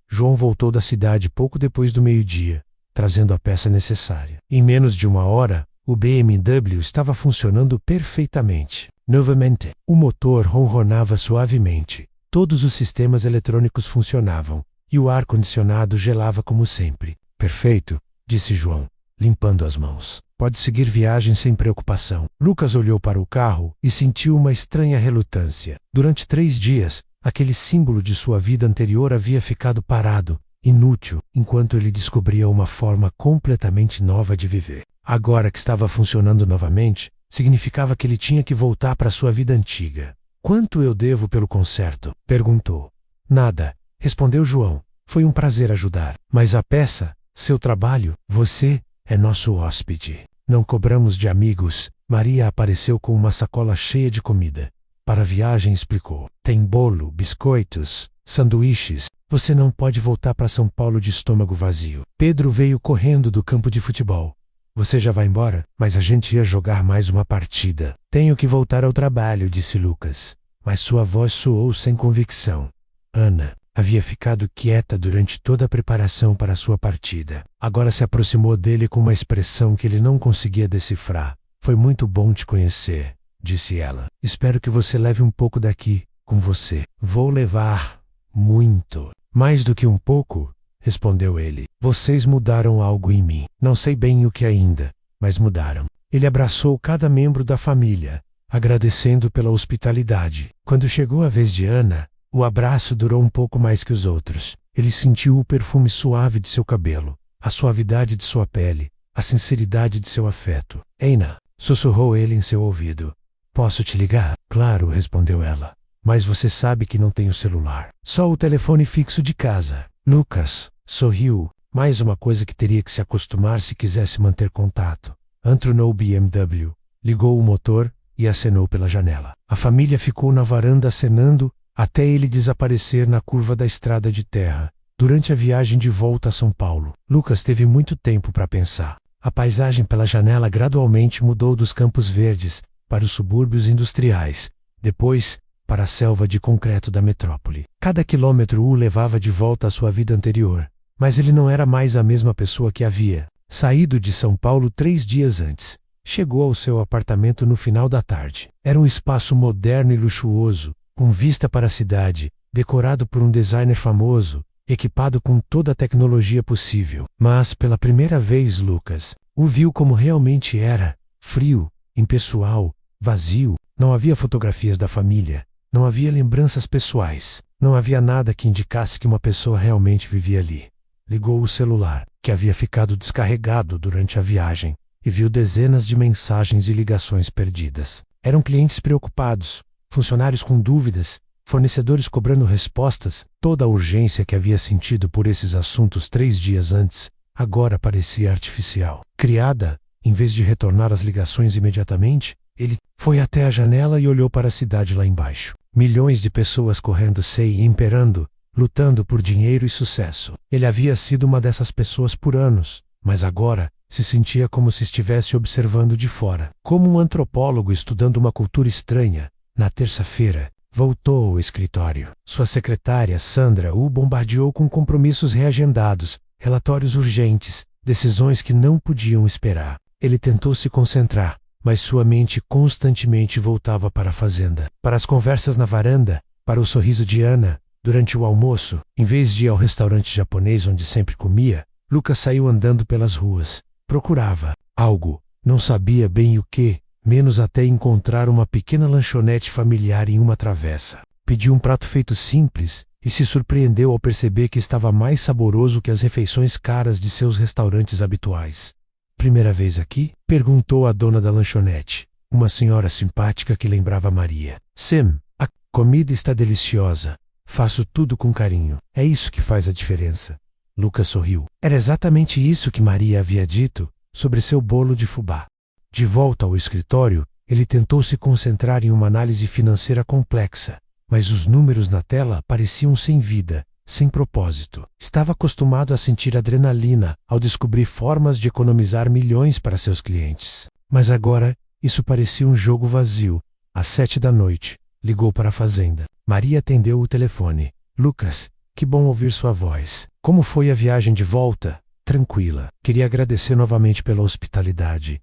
João voltou da cidade pouco depois do meio-dia, trazendo a peça necessária. Em menos de uma hora, o BMW estava funcionando perfeitamente. Novamente, o motor ronronava suavemente, todos os sistemas eletrônicos funcionavam, e o ar-condicionado gelava como sempre. Perfeito, disse João, limpando as mãos. Pode seguir viagem sem preocupação. Lucas olhou para o carro e sentiu uma estranha relutância. Durante 3 dias, aquele símbolo de sua vida anterior havia ficado parado, inútil, enquanto ele descobria uma forma completamente nova de viver. Agora que estava funcionando novamente, significava que ele tinha que voltar para sua vida antiga. Quanto eu devo pelo conserto? Perguntou. Nada, respondeu João. Foi um prazer ajudar. Mas a peça, seu trabalho, você é nosso hóspede. Não cobramos de amigos. Maria apareceu com uma sacola cheia de comida. Para a viagem, explicou. Tem bolo, biscoitos, sanduíches. Você não pode voltar para São Paulo de estômago vazio. Pedro veio correndo do campo de futebol. Você já vai embora? Mas a gente ia jogar mais uma partida. Tenho que voltar ao trabalho, disse Lucas. Mas sua voz soou sem convicção. Ana havia ficado quieta durante toda a preparação para sua partida. Agora se aproximou dele com uma expressão que ele não conseguia decifrar. Foi muito bom te conhecer, disse ela. Espero que você leve um pouco daqui com você. Vou levar muito. Mais do que um pouco, respondeu ele. Vocês mudaram algo em mim. Não sei bem o que ainda, mas mudaram. Ele abraçou cada membro da família, agradecendo pela hospitalidade. Quando chegou a vez de Ana, o abraço durou um pouco mais que os outros. Ele sentiu o perfume suave de seu cabelo, a suavidade de sua pele, a sinceridade de seu afeto. Ana, sussurrou ele em seu ouvido. Posso te ligar? Claro, respondeu ela. Mas você sabe que não tenho celular. Só o telefone fixo de casa. Lucas sorriu. Mais uma coisa que teria que se acostumar se quisesse manter contato. Entrou o BMW, ligou o motor e acenou pela janela. A família ficou na varanda acenando até ele desaparecer na curva da estrada de terra. Durante a viagem de volta a São Paulo, Lucas teve muito tempo para pensar. A paisagem pela janela gradualmente mudou dos campos verdes para os subúrbios industriais, depois para a selva de concreto da metrópole. Cada quilômetro o levava de volta à sua vida anterior, mas ele não era mais a mesma pessoa que havia saído de São Paulo 3 dias antes. Chegou ao seu apartamento no final da tarde. Era um espaço moderno e luxuoso, com vista para a cidade, decorado por um designer famoso, equipado com toda a tecnologia possível. Mas, pela primeira vez, Lucas o viu como realmente era: frio, impessoal, vazio. Não havia fotografias da família, não havia lembranças pessoais, não havia nada que indicasse que uma pessoa realmente vivia ali. Ligou o celular, que havia ficado descarregado durante a viagem, e viu dezenas de mensagens e ligações perdidas. Eram clientes preocupados, funcionários com dúvidas, fornecedores cobrando respostas. Toda a urgência que havia sentido por esses assuntos 3 dias antes, agora parecia artificial. Criada, em vez de retornar as ligações imediatamente, ele foi até a janela e olhou para a cidade lá embaixo. Milhões de pessoas correndo e imperando, lutando por dinheiro e sucesso. Ele havia sido uma dessas pessoas por anos, mas agora se sentia como se estivesse observando de fora. Como um antropólogo estudando uma cultura estranha. Na terça-feira, voltou ao escritório. Sua secretária, Sandra, o bombardeou com compromissos reagendados, relatórios urgentes, decisões que não podiam esperar. Ele tentou se concentrar, mas sua mente constantemente voltava para a fazenda, para as conversas na varanda, para o sorriso de Ana. Durante o almoço, em vez de ir ao restaurante japonês onde sempre comia, Lucas saiu andando pelas ruas. Procurava algo, não sabia bem o que, menos até encontrar uma pequena lanchonete familiar em uma travessa. Pediu um prato feito simples e se surpreendeu ao perceber que estava mais saboroso que as refeições caras de seus restaurantes habituais. Primeira vez aqui? Perguntou a dona da lanchonete, uma senhora simpática que lembrava Maria. Sim, a comida está deliciosa. Faço tudo com carinho. É isso que faz a diferença. Lucas sorriu. Era exatamente isso que Maria havia dito sobre seu bolo de fubá. De volta ao escritório, ele tentou se concentrar em uma análise financeira complexa, mas os números na tela pareciam sem vida, sem propósito. Estava acostumado a sentir adrenalina ao descobrir formas de economizar milhões para seus clientes. Mas agora, isso parecia um jogo vazio. Às 7 da noite, ligou para a fazenda. Maria atendeu o telefone. Lucas, que bom ouvir sua voz. Como foi a viagem de volta? Tranquila. Queria agradecer novamente pela hospitalidade.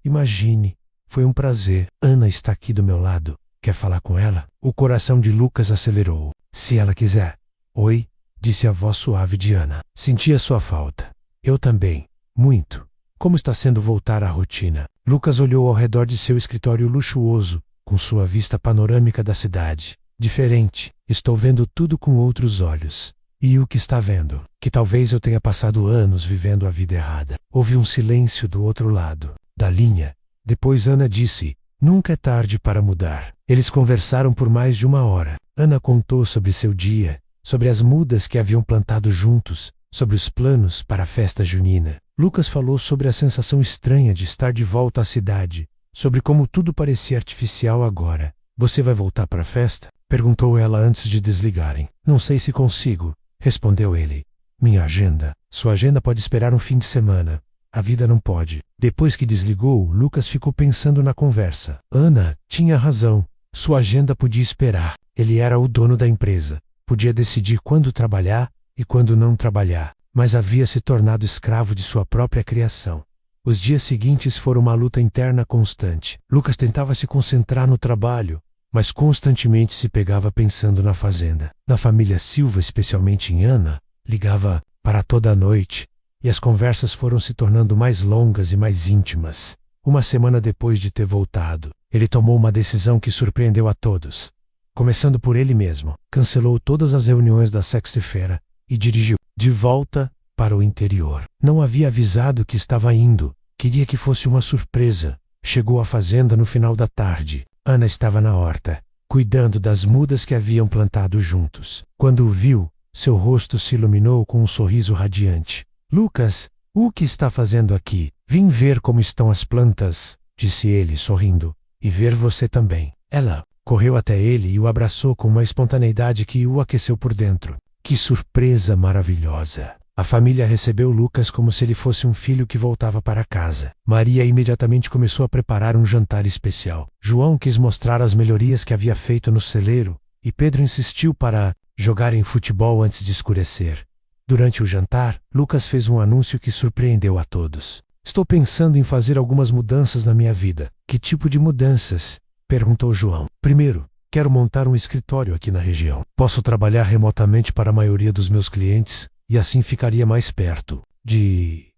Imagine, foi um prazer. Ana está aqui do meu lado. Quer falar com ela? O coração de Lucas acelerou. Se ela quiser. Oi, disse a voz suave de Ana. Sentia sua falta. Eu também. Muito. Como está sendo voltar à rotina? Lucas olhou ao redor de seu escritório luxuoso, com sua vista panorâmica da cidade. Diferente. Estou vendo tudo com outros olhos. E o que está vendo? Que talvez eu tenha passado anos vivendo a vida errada. Houve um silêncio do outro lado da linha. Depois Ana disse: nunca é tarde para mudar. Eles conversaram por mais de 1 hora. Ana contou sobre seu dia, sobre as mudas que haviam plantado juntos, sobre os planos para a festa junina. Lucas falou sobre a sensação estranha de estar de volta à cidade, sobre como tudo parecia artificial agora. Você vai voltar para a festa? Perguntou ela antes de desligarem. Não sei se consigo, respondeu ele. Minha agenda. Sua agenda pode esperar um fim de semana. A vida não pode. Depois que desligou, Lucas ficou pensando na conversa. Ana tinha razão. Sua agenda podia esperar. Ele era o dono da empresa. Podia decidir quando trabalhar e quando não trabalhar. Mas havia se tornado escravo de sua própria criação. Os dias seguintes foram uma luta interna constante. Lucas tentava se concentrar no trabalho, mas constantemente se pegava pensando na fazenda. Na família Silva, especialmente em Ana, ligava para toda a noite, e as conversas foram se tornando mais longas e mais íntimas. 1 semana depois de ter voltado, ele tomou uma decisão que surpreendeu a todos. Começando por ele mesmo, cancelou todas as reuniões da sexta-feira e dirigiu de volta para o interior. Não havia avisado que estava indo, queria que fosse uma surpresa. Chegou à fazenda no final da tarde. Ana estava na horta, cuidando das mudas que haviam plantado juntos. Quando o viu, seu rosto se iluminou com um sorriso radiante. Lucas, o que está fazendo aqui? Vim ver como estão as plantas, disse ele, sorrindo, e ver você também. Ela correu até ele e o abraçou com uma espontaneidade que o aqueceu por dentro. Que surpresa maravilhosa! A família recebeu Lucas como se ele fosse um filho que voltava para casa. Maria imediatamente começou a preparar um jantar especial. João quis mostrar as melhorias que havia feito no celeiro, e Pedro insistiu para jogarem futebol antes de escurecer. Durante o jantar, Lucas fez um anúncio que surpreendeu a todos. Estou pensando em fazer algumas mudanças na minha vida. Que tipo de mudanças? Perguntou João. Primeiro, Quero montar um escritório aqui na região. Posso trabalhar remotamente para a maioria dos meus clientes e assim ficaria mais perto de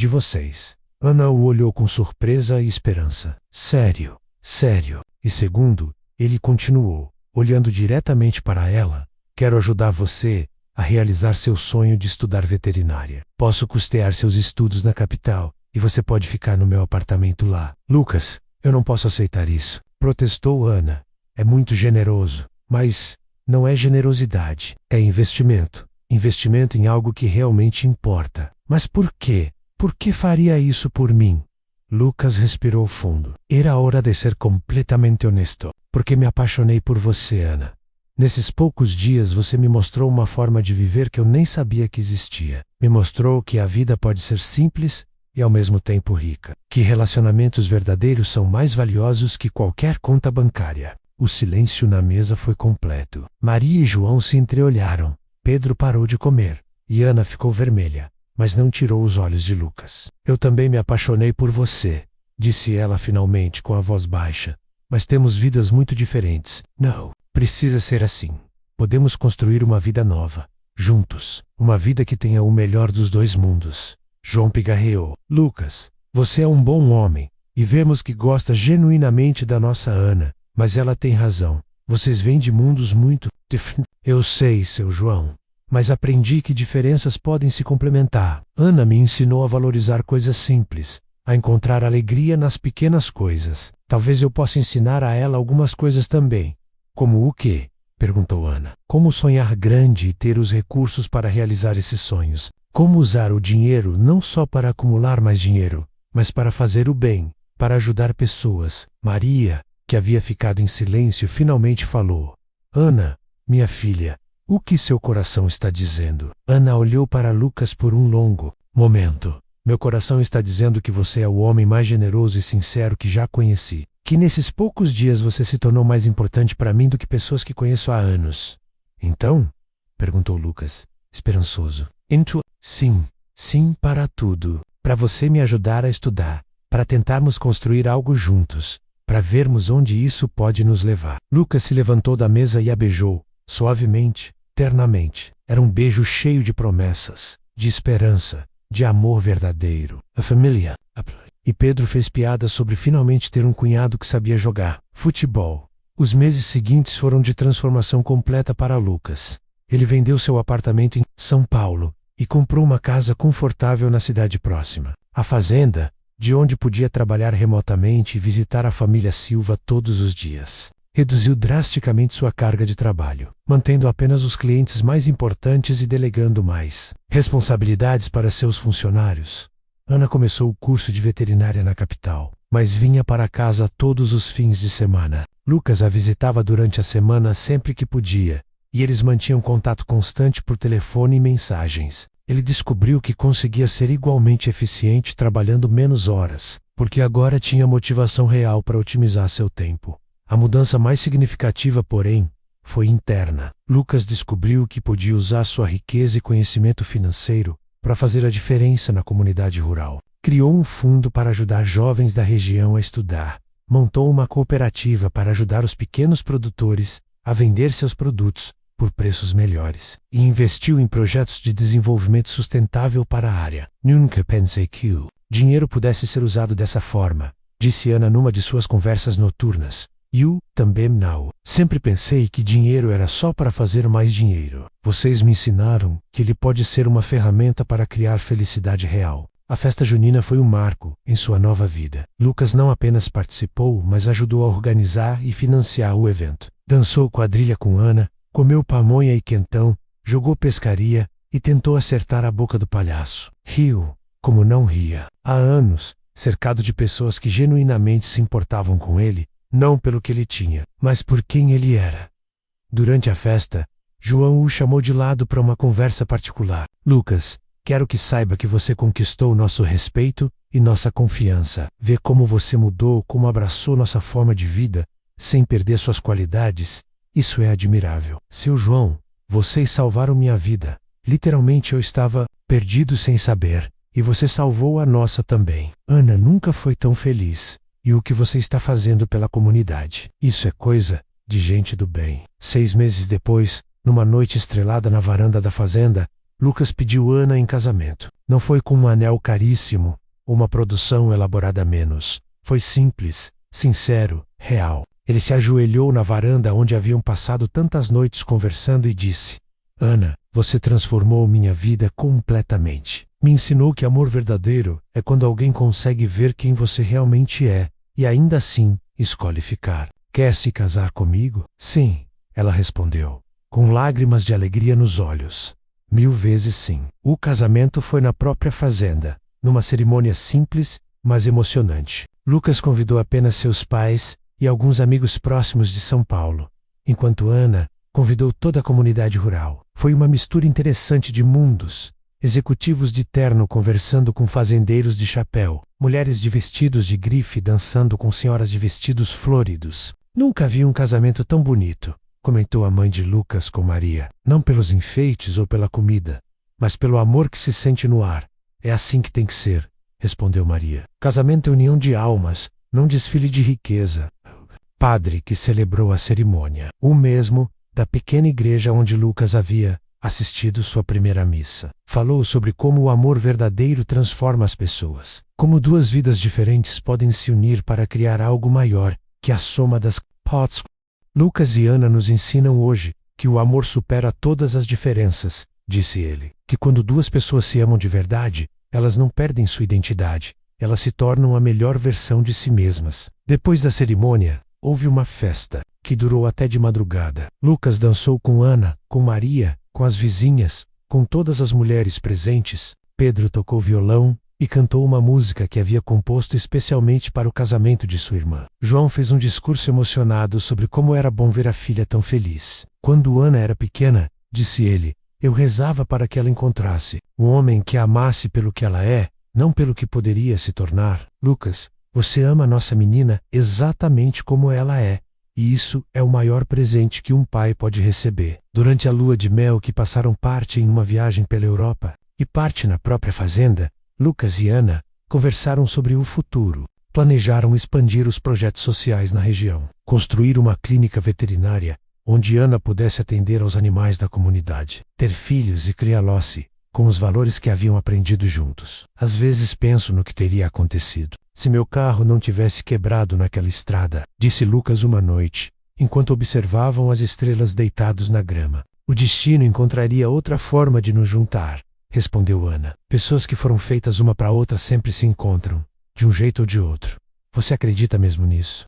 vocês. Ana o olhou com surpresa e esperança. Sério, sério. E segundo, ele continuou, olhando diretamente para ela. Quero ajudar você a realizar seu sonho de estudar veterinária. Posso custear seus estudos na capital e você pode ficar no meu apartamento lá. Lucas, eu não posso aceitar isso, protestou Ana. É muito generoso, mas não é generosidade, é investimento. Investimento em algo que realmente importa. Mas por quê? Por que faria isso por mim? Lucas respirou fundo. Era hora de ser completamente honesto, porque me apaixonei por você, Ana. Nesses poucos dias você me mostrou uma forma de viver que eu nem sabia que existia. Me mostrou que a vida pode ser simples e ao mesmo tempo rica. Que relacionamentos verdadeiros são mais valiosos que qualquer conta bancária. O silêncio na mesa foi completo. Maria e João se entreolharam. Pedro parou de comer. E Ana ficou vermelha, mas não tirou os olhos de Lucas. Eu também me apaixonei por você, disse ela finalmente com a voz baixa. Mas temos vidas muito diferentes. Não, precisa ser assim. Podemos construir uma vida nova, juntos. Uma vida que tenha o melhor dos dois mundos. João pigarreou. Lucas, você é um bom homem, e vemos que gosta genuinamente da nossa Ana, mas ela tem razão. Vocês vêm de mundos muito diferentes. Eu sei, seu João, mas aprendi que diferenças podem se complementar. Ana me ensinou a valorizar coisas simples, a encontrar alegria nas pequenas coisas. Talvez eu possa ensinar a ela algumas coisas também. Como o quê? Perguntou Ana. Como sonhar grande e ter os recursos para realizar esses sonhos. Como usar o dinheiro não só para acumular mais dinheiro, mas para fazer o bem, para ajudar pessoas. Maria, que havia ficado em silêncio, finalmente falou. Ana, minha filha, o que seu coração está dizendo? Ana olhou para Lucas por um longo momento. Meu coração está dizendo que você é o homem mais generoso e sincero que já conheci. Que nesses poucos dias você se tornou mais importante para mim do que pessoas que conheço há anos. Então? Perguntou Lucas, esperançoso. Sim, sim para tudo. Para você me ajudar a estudar. Para tentarmos construir algo juntos. Para vermos onde isso pode nos levar. Lucas se levantou da mesa e a beijou, suavemente, ternamente. Era um beijo cheio de promessas, de esperança, de amor verdadeiro. A família. E Pedro fez piadas sobre finalmente ter um cunhado que sabia jogar futebol. Os meses seguintes foram de transformação completa para Lucas. Ele vendeu seu apartamento em São Paulo e comprou uma casa confortável na cidade próxima. A fazenda, de onde podia trabalhar remotamente e visitar a família Silva todos os dias. Reduziu drasticamente sua carga de trabalho, mantendo apenas os clientes mais importantes e delegando mais responsabilidades para seus funcionários. Ana começou o curso de veterinária na capital, mas vinha para casa todos os fins de semana. Lucas a visitava durante a semana sempre que podia, e eles mantinham contato constante por telefone e mensagens. Ele descobriu que conseguia ser igualmente eficiente trabalhando menos horas, porque agora tinha motivação real para otimizar seu tempo. A mudança mais significativa, porém, foi interna. Lucas descobriu que podia usar sua riqueza e conhecimento financeiro para fazer a diferença na comunidade rural. Criou um fundo para ajudar jovens da região a estudar. Montou uma cooperativa para ajudar os pequenos produtores a vender seus produtos por preços melhores. E investiu em projetos de desenvolvimento sustentável para a área. Nunca pensei que o dinheiro pudesse ser usado dessa forma, disse Ana numa de suas conversas noturnas. Eu, também não. Sempre pensei que dinheiro era só para fazer mais dinheiro. Vocês me ensinaram que ele pode ser uma ferramenta para criar felicidade real. A festa junina foi um marco em sua nova vida. Lucas não apenas participou, mas ajudou a organizar e financiar o evento. Dançou quadrilha com Ana, comeu pamonha e quentão, jogou pescaria e tentou acertar a boca do palhaço. Riu, como não ria. Há anos, cercado de pessoas que genuinamente se importavam com ele, não pelo que ele tinha, mas por quem ele era. Durante a festa, João o chamou de lado para uma conversa particular. Lucas, quero que saiba que você conquistou nosso respeito e nossa confiança. Ver como você mudou, como abraçou nossa forma de vida, sem perder suas qualidades, isso é admirável. Seu João, vocês salvaram minha vida. Literalmente eu estava perdido sem saber, e você salvou a nossa também. Ana nunca foi tão feliz. E o que você está fazendo pela comunidade? Isso é coisa de gente do bem. 6 meses depois, numa noite estrelada na varanda da fazenda, Lucas pediu Ana em casamento. Não foi com um anel caríssimo ou uma produção elaborada menos. Foi simples, sincero, real. Ele se ajoelhou na varanda onde haviam passado tantas noites conversando e disse: Ana, você transformou minha vida completamente. Me ensinou que amor verdadeiro é quando alguém consegue ver quem você realmente é e ainda assim escolhe ficar. Quer se casar comigo? Sim, ela respondeu, com lágrimas de alegria nos olhos. 1000 vezes sim. O casamento foi na própria fazenda, numa cerimônia simples, mas emocionante. Lucas convidou apenas seus pais e alguns amigos próximos de São Paulo, enquanto Ana convidou toda a comunidade rural. Foi uma mistura interessante de mundos. Executivos de terno conversando com fazendeiros de chapéu, mulheres de vestidos de grife dançando com senhoras de vestidos floridos. Nunca vi um casamento tão bonito, comentou a mãe de Lucas com Maria. Não pelos enfeites ou pela comida, mas pelo amor que se sente no ar. É assim que tem que ser, respondeu Maria. Casamento é união de almas, não desfile de riqueza. Padre que celebrou a cerimônia, o mesmo da pequena igreja onde Lucas havia assistido sua primeira missa. Falou sobre como o amor verdadeiro transforma as pessoas, como duas vidas diferentes podem se unir para criar algo maior que a soma das partes. Lucas e Ana nos ensinam hoje que o amor supera todas as diferenças, disse ele, que quando duas pessoas se amam de verdade, elas não perdem sua identidade, elas se tornam a melhor versão de si mesmas. Depois da cerimônia, houve uma festa, que durou até de madrugada. Lucas dançou com Ana, com Maria, com as vizinhas, com todas as mulheres presentes. Pedro tocou violão e cantou uma música que havia composto especialmente para o casamento de sua irmã. João fez um discurso emocionado sobre como era bom ver a filha tão feliz. Quando Ana era pequena, disse ele, eu rezava para que ela encontrasse um homem que a amasse pelo que ela é, não pelo que poderia se tornar. Lucas, você ama nossa menina exatamente como ela é. E isso é o maior presente que um pai pode receber. Durante a lua de mel que passaram parte em uma viagem pela Europa e parte na própria fazenda, Lucas e Ana conversaram sobre o futuro. Planejaram expandir os projetos sociais na região, construir uma clínica veterinária onde Ana pudesse atender aos animais da comunidade, ter filhos e criá-los com os valores que haviam aprendido juntos. Às vezes penso no que teria acontecido se meu carro não tivesse quebrado naquela estrada, disse Lucas uma noite, enquanto observavam as estrelas deitados na grama. O destino encontraria outra forma de nos juntar, respondeu Ana. Pessoas que foram feitas uma para outra sempre se encontram, de um jeito ou de outro. Você acredita mesmo nisso?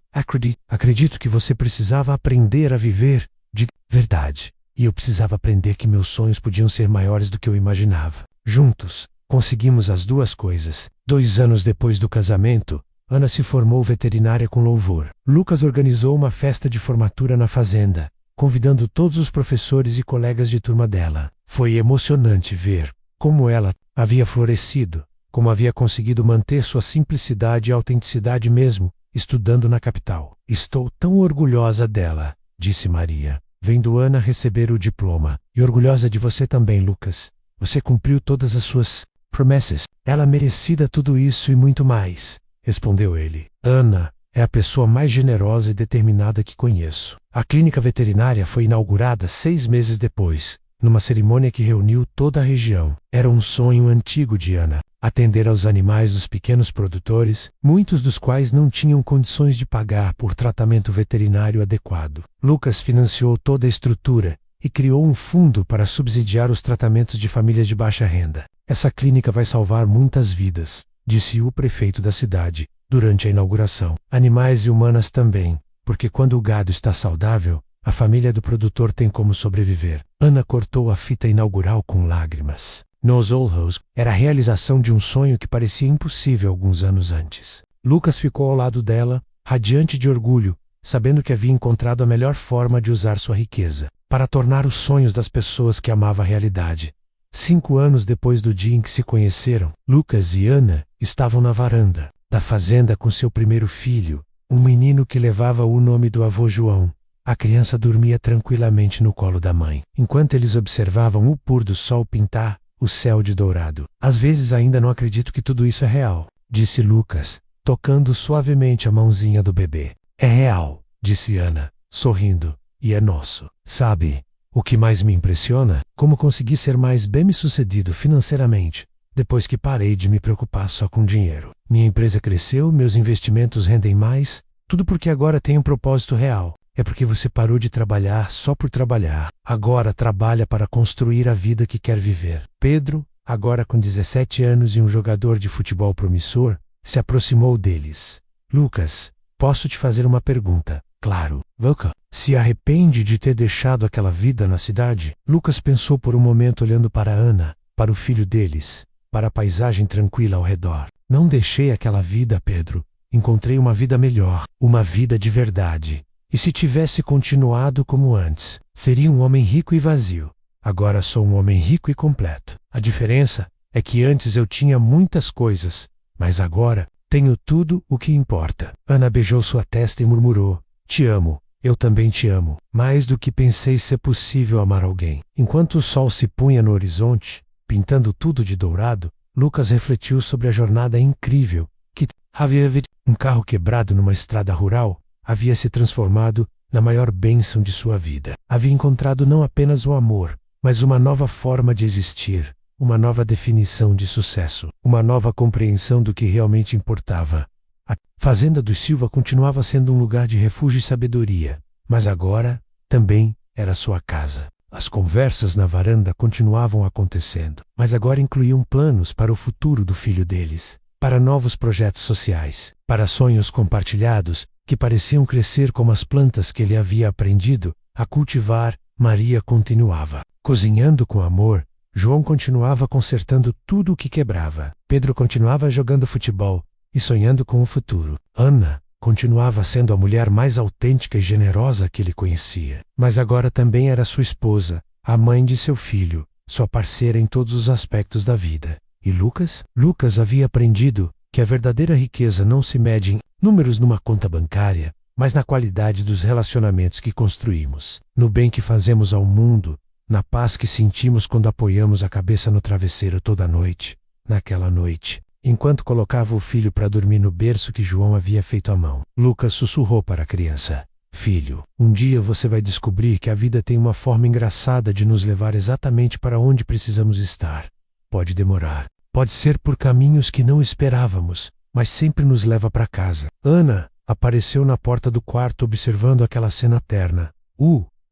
Acredito que você precisava aprender a viver de verdade. E eu precisava aprender que meus sonhos podiam ser maiores do que eu imaginava. Juntos, conseguimos as duas coisas. 2 anos depois do casamento, Ana se formou veterinária com louvor. Lucas organizou uma festa de formatura na fazenda, convidando todos os professores e colegas de turma dela. Foi emocionante ver como ela havia florescido, como havia conseguido manter sua simplicidade e autenticidade mesmo, estudando na capital. Estou tão orgulhosa dela, disse Maria, vendo Ana receber o diploma. E orgulhosa de você também, Lucas. Você cumpriu todas as suas promessas. Ela merecida tudo isso e muito mais, respondeu ele. Ana é a pessoa mais generosa e determinada que conheço. A clínica veterinária foi inaugurada 6 meses depois, numa cerimônia que reuniu toda a região. Era um sonho antigo de Ana, atender aos animais dos pequenos produtores, muitos dos quais não tinham condições de pagar por tratamento veterinário adequado. Lucas financiou toda a estrutura e criou um fundo para subsidiar os tratamentos de famílias de baixa renda. Essa clínica vai salvar muitas vidas, disse o prefeito da cidade, durante a inauguração. Animais e humanas também, porque quando o gado está saudável, a família do produtor tem como sobreviver. Ana cortou a fita inaugural com lágrimas. Nos Olhos era a realização de um sonho que parecia impossível alguns anos antes. Lucas ficou ao lado dela, radiante de orgulho, sabendo que havia encontrado a melhor forma de usar sua riqueza para tornar os sonhos das pessoas que amava realidade. 5 anos depois do dia em que se conheceram, Lucas e Ana estavam na varanda da fazenda com seu primeiro filho, um menino que levava o nome do avô João. A criança dormia tranquilamente no colo da mãe, enquanto eles observavam o pôr do sol pintar o céu de dourado. Às vezes ainda não acredito que tudo isso é real, disse Lucas, tocando suavemente a mãozinha do bebê. É real, disse Ana, sorrindo, e é nosso. Sabe, o que mais me impressiona? Como consegui ser mais bem-sucedido financeiramente, depois que parei de me preocupar só com dinheiro. Minha empresa cresceu, meus investimentos rendem mais, tudo porque agora tenho um propósito real. É porque você parou de trabalhar só por trabalhar. Agora trabalha para construir a vida que quer viver. Pedro, agora com 17 anos e um jogador de futebol promissor, se aproximou deles. Lucas, posso te fazer uma pergunta? Claro. Luca, se arrepende de ter deixado aquela vida na cidade? Lucas pensou por um momento olhando para Ana, para o filho deles, para a paisagem tranquila ao redor. Não deixei aquela vida, Pedro. Encontrei uma vida melhor, uma vida de verdade. E se tivesse continuado como antes, seria um homem rico e vazio. Agora sou um homem rico e completo. A diferença é que antes eu tinha muitas coisas, mas agora tenho tudo o que importa. Ana beijou sua testa e murmurou: te amo, eu também te amo. Mais do que pensei ser possível amar alguém. Enquanto o sol se punha no horizonte, pintando tudo de dourado, Lucas refletiu sobre a jornada incrível que havia vivido. Um carro quebrado numa estrada rural havia se transformado na maior bênção de sua vida. Havia encontrado não apenas o amor, mas uma nova forma de existir, uma nova definição de sucesso, uma nova compreensão do que realmente importava. A fazenda dos Silva continuava sendo um lugar de refúgio e sabedoria, mas agora também era sua casa. As conversas na varanda continuavam acontecendo, mas agora incluíam planos para o futuro do filho deles, para novos projetos sociais, para sonhos compartilhados que pareciam crescer como as plantas que ele havia aprendido a cultivar. Maria continuava cozinhando com amor, João continuava consertando tudo o que quebrava, Pedro continuava jogando futebol e sonhando com o futuro. Ana continuava sendo a mulher mais autêntica e generosa que ele conhecia, mas agora também era sua esposa, a mãe de seu filho, sua parceira em todos os aspectos da vida. E Lucas? Lucas havia aprendido que a verdadeira riqueza não se mede em números numa conta bancária, mas na qualidade dos relacionamentos que construímos, no bem que fazemos ao mundo, na paz que sentimos quando apoiamos a cabeça no travesseiro toda noite. Naquela noite, enquanto colocava o filho para dormir no berço que João havia feito à mão, Lucas sussurrou para a criança: filho, um dia você vai descobrir que a vida tem uma forma engraçada de nos levar exatamente para onde precisamos estar. Pode demorar, pode ser por caminhos que não esperávamos, mas sempre nos leva para casa. Ana apareceu na porta do quarto observando aquela cena terna.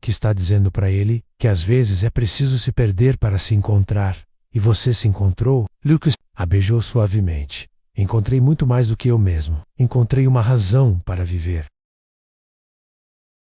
Que está dizendo para ele que às vezes é preciso se perder para se encontrar. E você se encontrou? Lucas a beijou suavemente. Encontrei muito mais do que eu mesmo. Encontrei uma razão para viver.